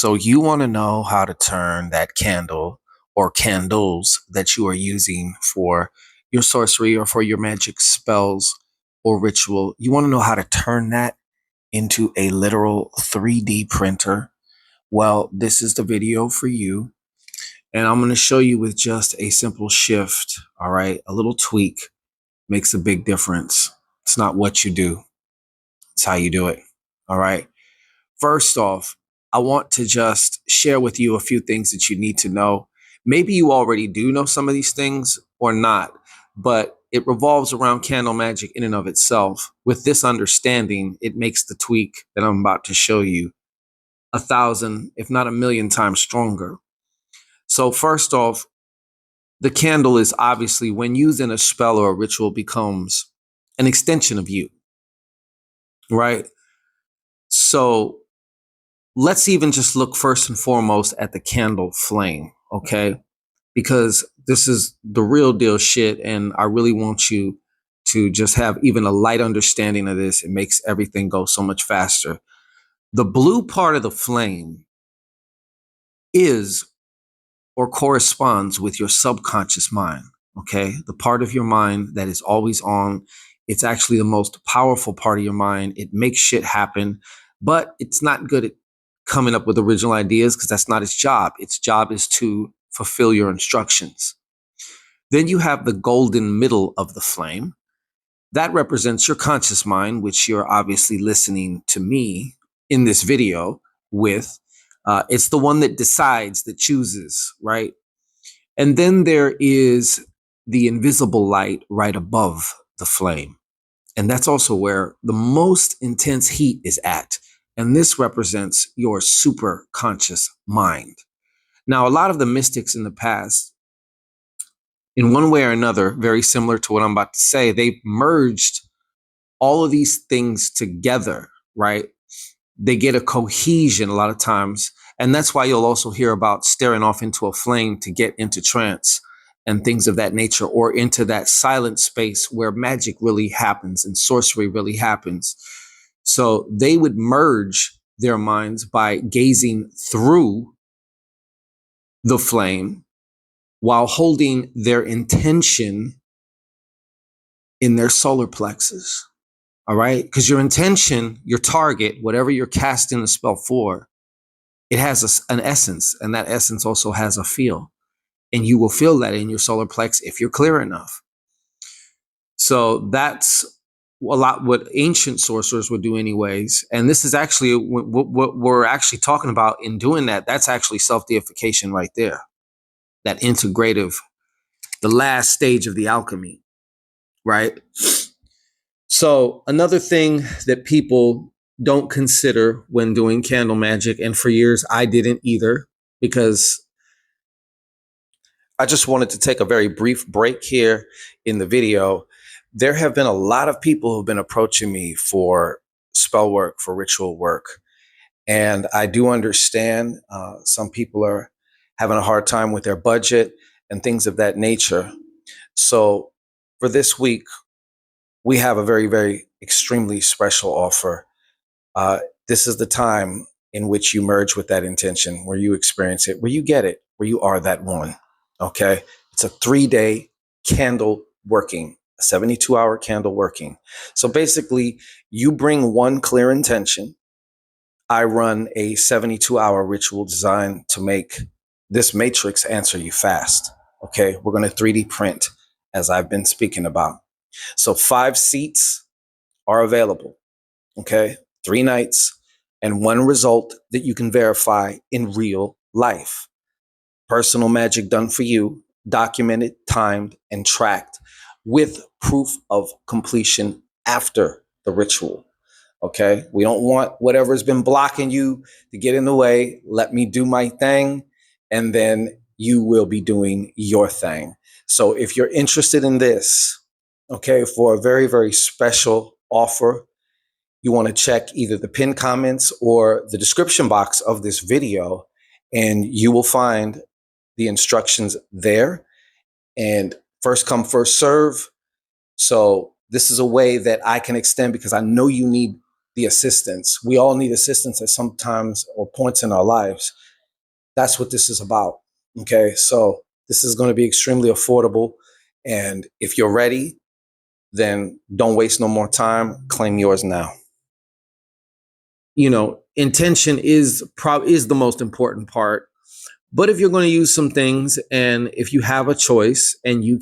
So you want to know how to turn that candle or candles that you are using for your sorcery or for your magic spells or ritual. You want to know how to turn that into a literal 3D printer. Well, this is the video for you. And I'm going to show you with just a simple shift. All right. A little tweak makes a big difference. It's not what you do, it's how you do it. All right. First off, I want to just share with you a few things that you need to know. Maybe you already do know some of these things or not, but it revolves around candle magic in and of itself. With this understanding, it makes the tweak that I'm about to show you 1,000, if not 1,000,000 times stronger. So first off, the candle is obviously, when used in a spell or a ritual, becomes an extension of you, right? So let's even just look first and foremost at the candle flame, okay? Because this is the real deal shit, and I really want you to just have even a light understanding of this. It makes everything go so much faster. The blue part of the flame is or corresponds with your subconscious mind, okay? The part of your mind that is always on. It's actually the most powerful part of your mind. It makes shit happen, but it's not good at coming up with original ideas because that's not its job. Its job is to fulfill your instructions. Then you have the golden middle of the flame. That represents your conscious mind, which you're obviously listening to me in this video with. It's the one that decides, that chooses, right? And then there is the invisible light right above the flame. And that's also where the most intense heat is at. And this represents your super conscious mind. Now, a lot of the mystics in the past, in one way or another, very similar to what I'm about to say, they've merged all of these things together, right? They get a cohesion a lot of times. And that's why you'll also hear about staring off into a flame to get into trance and things of that nature, or into that silent space where magic really happens and sorcery really happens. So they would merge their minds by gazing through the flame while holding their intention in their solar plexus. All right? Because your intention, your target, whatever you're casting the spell for, it has an essence, and that essence also has a feel. And you will feel that in your solar plex if you're clear enough. So that's a lot what ancient sorcerers would do anyways. And this is actually what we're actually talking about in doing that. That's actually self-deification right there. That integrative, the last stage of the alchemy, right? So another thing that people don't consider when doing candle magic, and for years I didn't either, because I just wanted to take a very brief break here in the video. There have been a lot of people who've been approaching me for spell work, for ritual work. And I do understand some people are having a hard time with their budget and things of that nature. So for this week, we have a very, very extremely special offer. This is the time in which you merge with that intention, where you experience it, where you get it, where you are that one. Okay. It's a 3-day candle working, a 72-hour candle working. So basically, you bring one clear intention. I run a 72-hour ritual designed to make this matrix answer you fast. Okay. We're going to 3D print, as I've been speaking about. So 5 seats are available. Okay. 3 nights and 1 result that you can verify in real life. Personal magic done for you, documented, timed, and tracked with proof of completion after the ritual. Okay. We don't want whatever's been blocking you to get in the way. Let me do my thing, and then you will be doing your thing. So if you're interested in this, okay, for a very, very special offer, you want to check either the pinned comments or the description box of this video, and you will find the instructions there. And first come, first serve. So this is a way that I can extend, because I know you need the assistance. We all need assistance at some times or points in our lives. That's what this is about. Okay, so this is going to be extremely affordable. And if you're ready, then don't waste no more time. Claim yours now. You know, intention is the most important part. But if you're going to use some things, and if you have a choice and you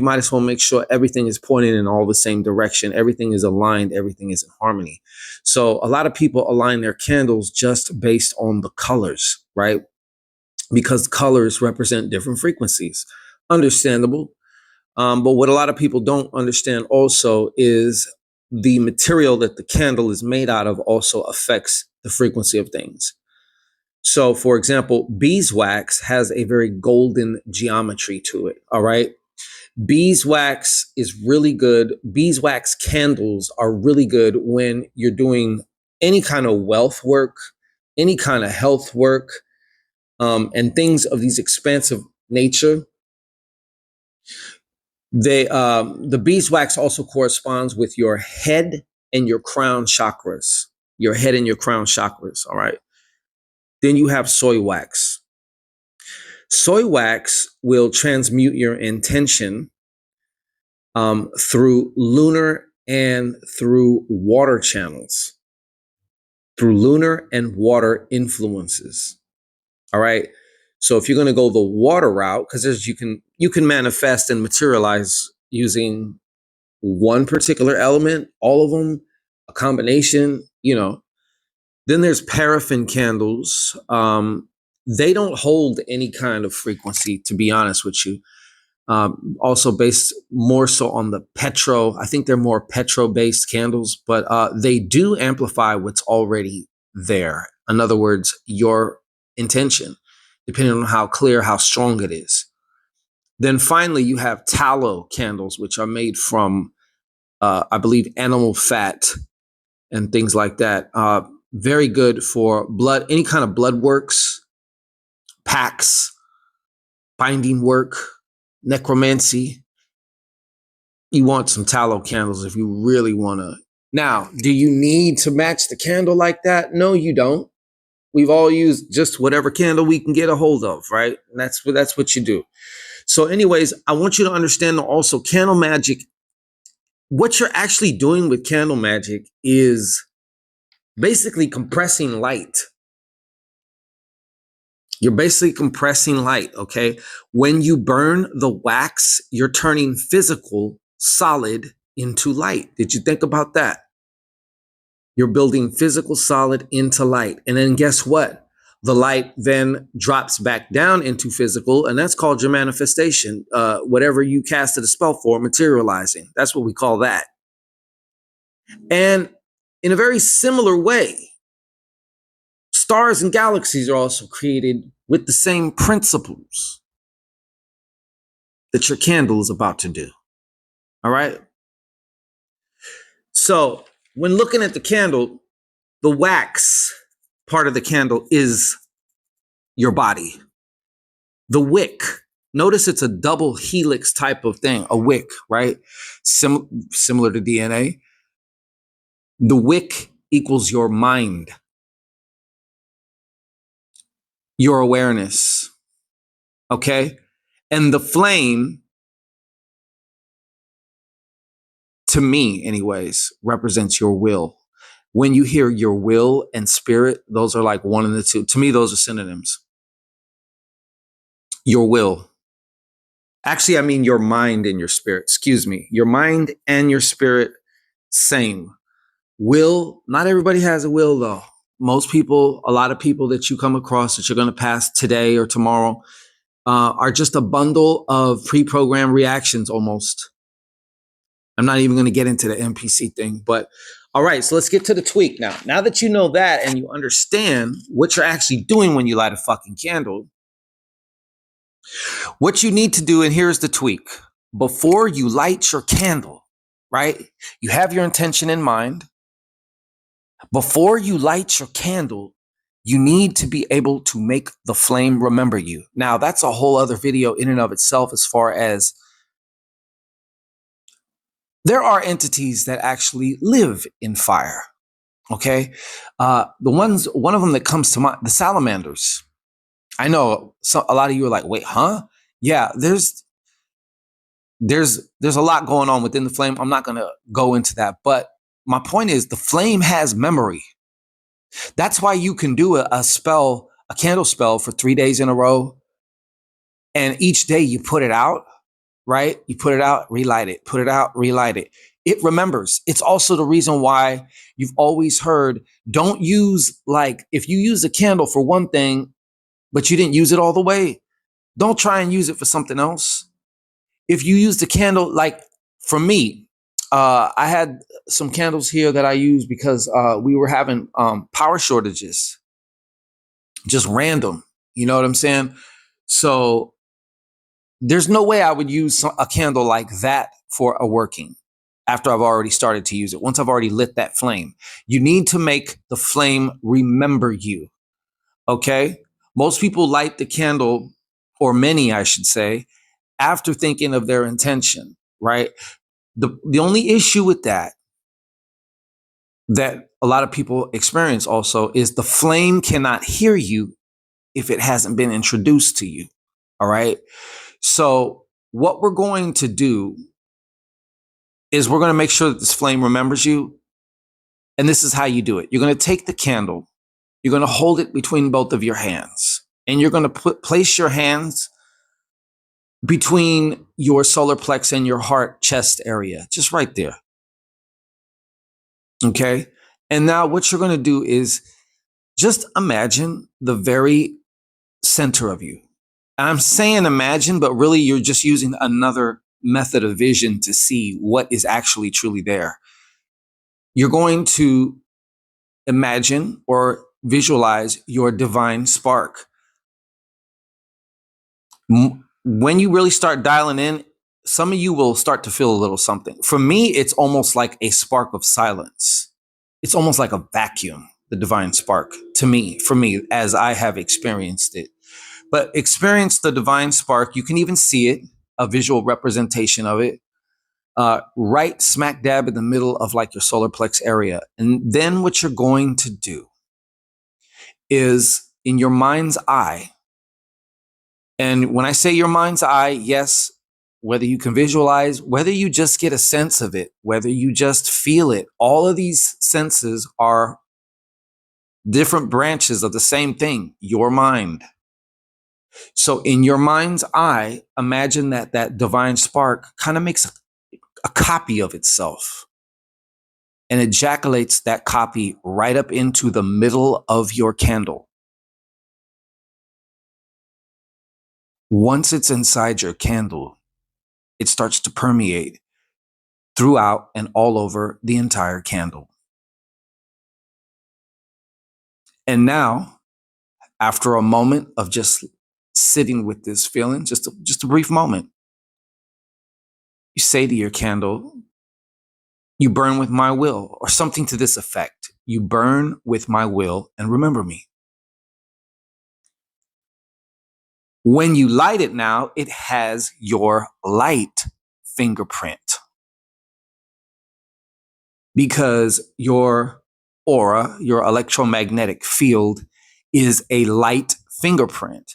might as well make sure everything is pointing in all the same direction. Everything is aligned. Everything is in harmony. So a lot of people align their candles just based on the colors, right? Because colors represent different frequencies. Understandable. But what a lot of people don't understand also is the material that the candle is made out of also affects the frequency of things. So, for example, beeswax has a very golden geometry to it. All right. Beeswax is really good. Beeswax candles are really good when you're doing any kind of wealth work, any kind of health work, and things of these expansive nature. The beeswax also corresponds with your head and your crown chakras. Your head and your crown chakras. All right. Then you have soy wax. Soy wax will transmute your intention through lunar and through water channels, through lunar and water influences. All right. So if you're going to go the water route, because you can manifest and materialize using one particular element, all of them, a combination, you know. Then there's paraffin candles. They don't hold any kind of frequency, to be honest with you. Also based more so on the I think they're more petro-based candles, but they do amplify what's already there. In other words, your intention, depending on how clear, how strong it is. Then finally, you have tallow candles, which are made from, I believe, animal fat and things like that. Very good for blood, any kind of blood works, pacts, binding work, necromancy. You want some tallow candles if you really want to. Now, do you need to match the candle like that? No, you don't. We've all used just whatever candle we can get a hold of, right? And that's what you do. So anyways, I want you to understand also candle magic. What you're actually doing with candle magic is basically compressing light. You're basically compressing light, okay? When you burn the wax, you're turning physical solid into light. Did you think about that? You're building physical solid into light. And then guess what? The light then drops back down into physical, and that's called your manifestation. Whatever you casted a spell for, materializing. That's what we call that. And in a very similar way, stars and galaxies are also created with the same principles that your candle is about to do. All right. So when looking at the candle, the wax part of the candle is your body. The wick, notice it's a double helix type of thing, a wick, right? Similar to DNA. The wick equals your mind, your awareness, okay? And the flame, to me anyways, represents your will. When you hear your will and spirit, those are like one and the two. To me, those are synonyms. Your will. Actually, I mean your mind and your spirit. Excuse me. Your mind and your spirit, same. Will, not everybody has a will though. Most people, a lot of people that you come across that you're going to pass today or tomorrow are just a bundle of pre-programmed reactions almost. I'm not even going to get into the NPC thing, but all right, so let's get to the tweak now. Now that you know that and you understand what you're actually doing when you light a fucking candle, what you need to do, and here's the tweak. Before you light your candle, right? You have your intention in mind. Before you light your candle, you need to be able to make the flame remember you. Now, that's a whole other video in and of itself, as far as there are entities that actually live in fire. Okay. One of them that comes to mind, the salamanders. I know a lot of you are like, wait, huh? Yeah, there's a lot going on within the flame. I'm not going to go into that, but my point is the flame has memory. That's why you can do a spell, a candle spell for 3 days in a row, and each day you put it out, right? You put it out, relight it, put it out, relight it. It remembers. It's also the reason why you've always heard, don't use, like, if you use a candle for one thing, but you didn't use it all the way, don't try and use it for something else. If you use the candle, like for me, I had some candles here that I used because we were having power shortages, just random. You know what I'm saying? So there's no way I would use a candle like that for a working after I've already started to use it. Once I've already lit that flame, you need to make the flame remember you. Okay. Most people light the candle, or many, I should say, after thinking of their intention, right? The only issue with that a lot of people experience also is the flame cannot hear you if it hasn't been introduced to you. All right. So what we're going to do is we're going to make sure that this flame remembers you. And this is how you do it. You're going to take the candle, you're going to hold it between both of your hands, and you're going to place your hands between your solar plex and your heart chest area, just right there. Okay. And now what you're going to do is just imagine the very center of you. I'm saying imagine, but really you're just using another method of vision to see what is actually truly there. You're going to imagine or visualize your divine spark. When you really start dialing in, some of you will start to feel a little something. For me, it's almost like a spark of silence. It's almost like a vacuum, the divine spark to me, for me, as I have experienced it. But experience the divine spark. You can even see it, a visual representation of it, right smack dab in the middle of like your solar plex area. And then what you're going to do is in your mind's eye. And when I say your mind's eye, yes, whether you can visualize, whether you just get a sense of it, whether you just feel it, all of these senses are different branches of the same thing, your mind. So in your mind's eye, imagine that that divine spark kind of makes a copy of itself and ejaculates that copy right up into the middle of your candle. Once it's inside your candle, it starts to permeate throughout and all over the entire candle. And now, after a moment of just sitting with this feeling, just a brief moment, you say to your candle, you burn with my will, or something to this effect. You burn with my will and remember me. When you light it now, it has your light fingerprint. Because your aura, your electromagnetic field, is a light fingerprint.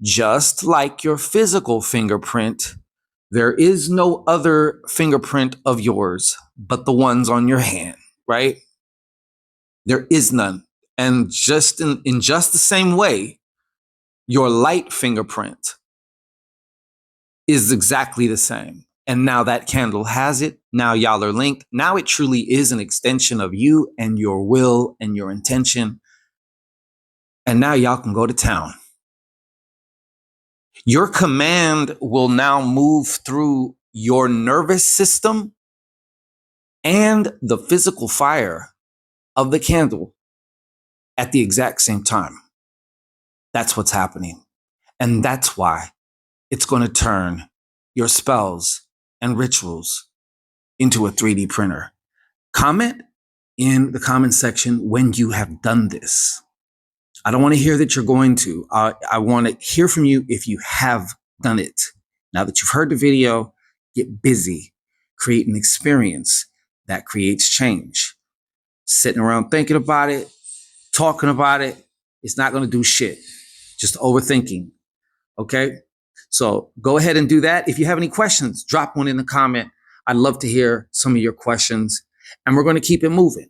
Just like your physical fingerprint, there is no other fingerprint of yours but the ones on your hand, right? There is none. And just in just the same way, your light fingerprint is exactly the same. And now that candle has it. Now y'all are linked. Now it truly is an extension of you and your will and your intention. And now y'all can go to town. Your command will now move through your nervous system and the physical fire of the candle at the exact same time. That's what's happening. And that's why it's going to turn your spells and rituals into a 3D printer. Comment in the comment section when you have done this. I don't want to hear that you're going to. I want to hear from you if you have done it. Now that you've heard the video, get busy. Create an experience that creates change. Sitting around thinking about it, talking about it, it's not going to do shit. Just overthinking. Okay? So go ahead and do that. If you have any questions, drop one in the comment. I'd love to hear some of your questions, and we're going to keep it moving.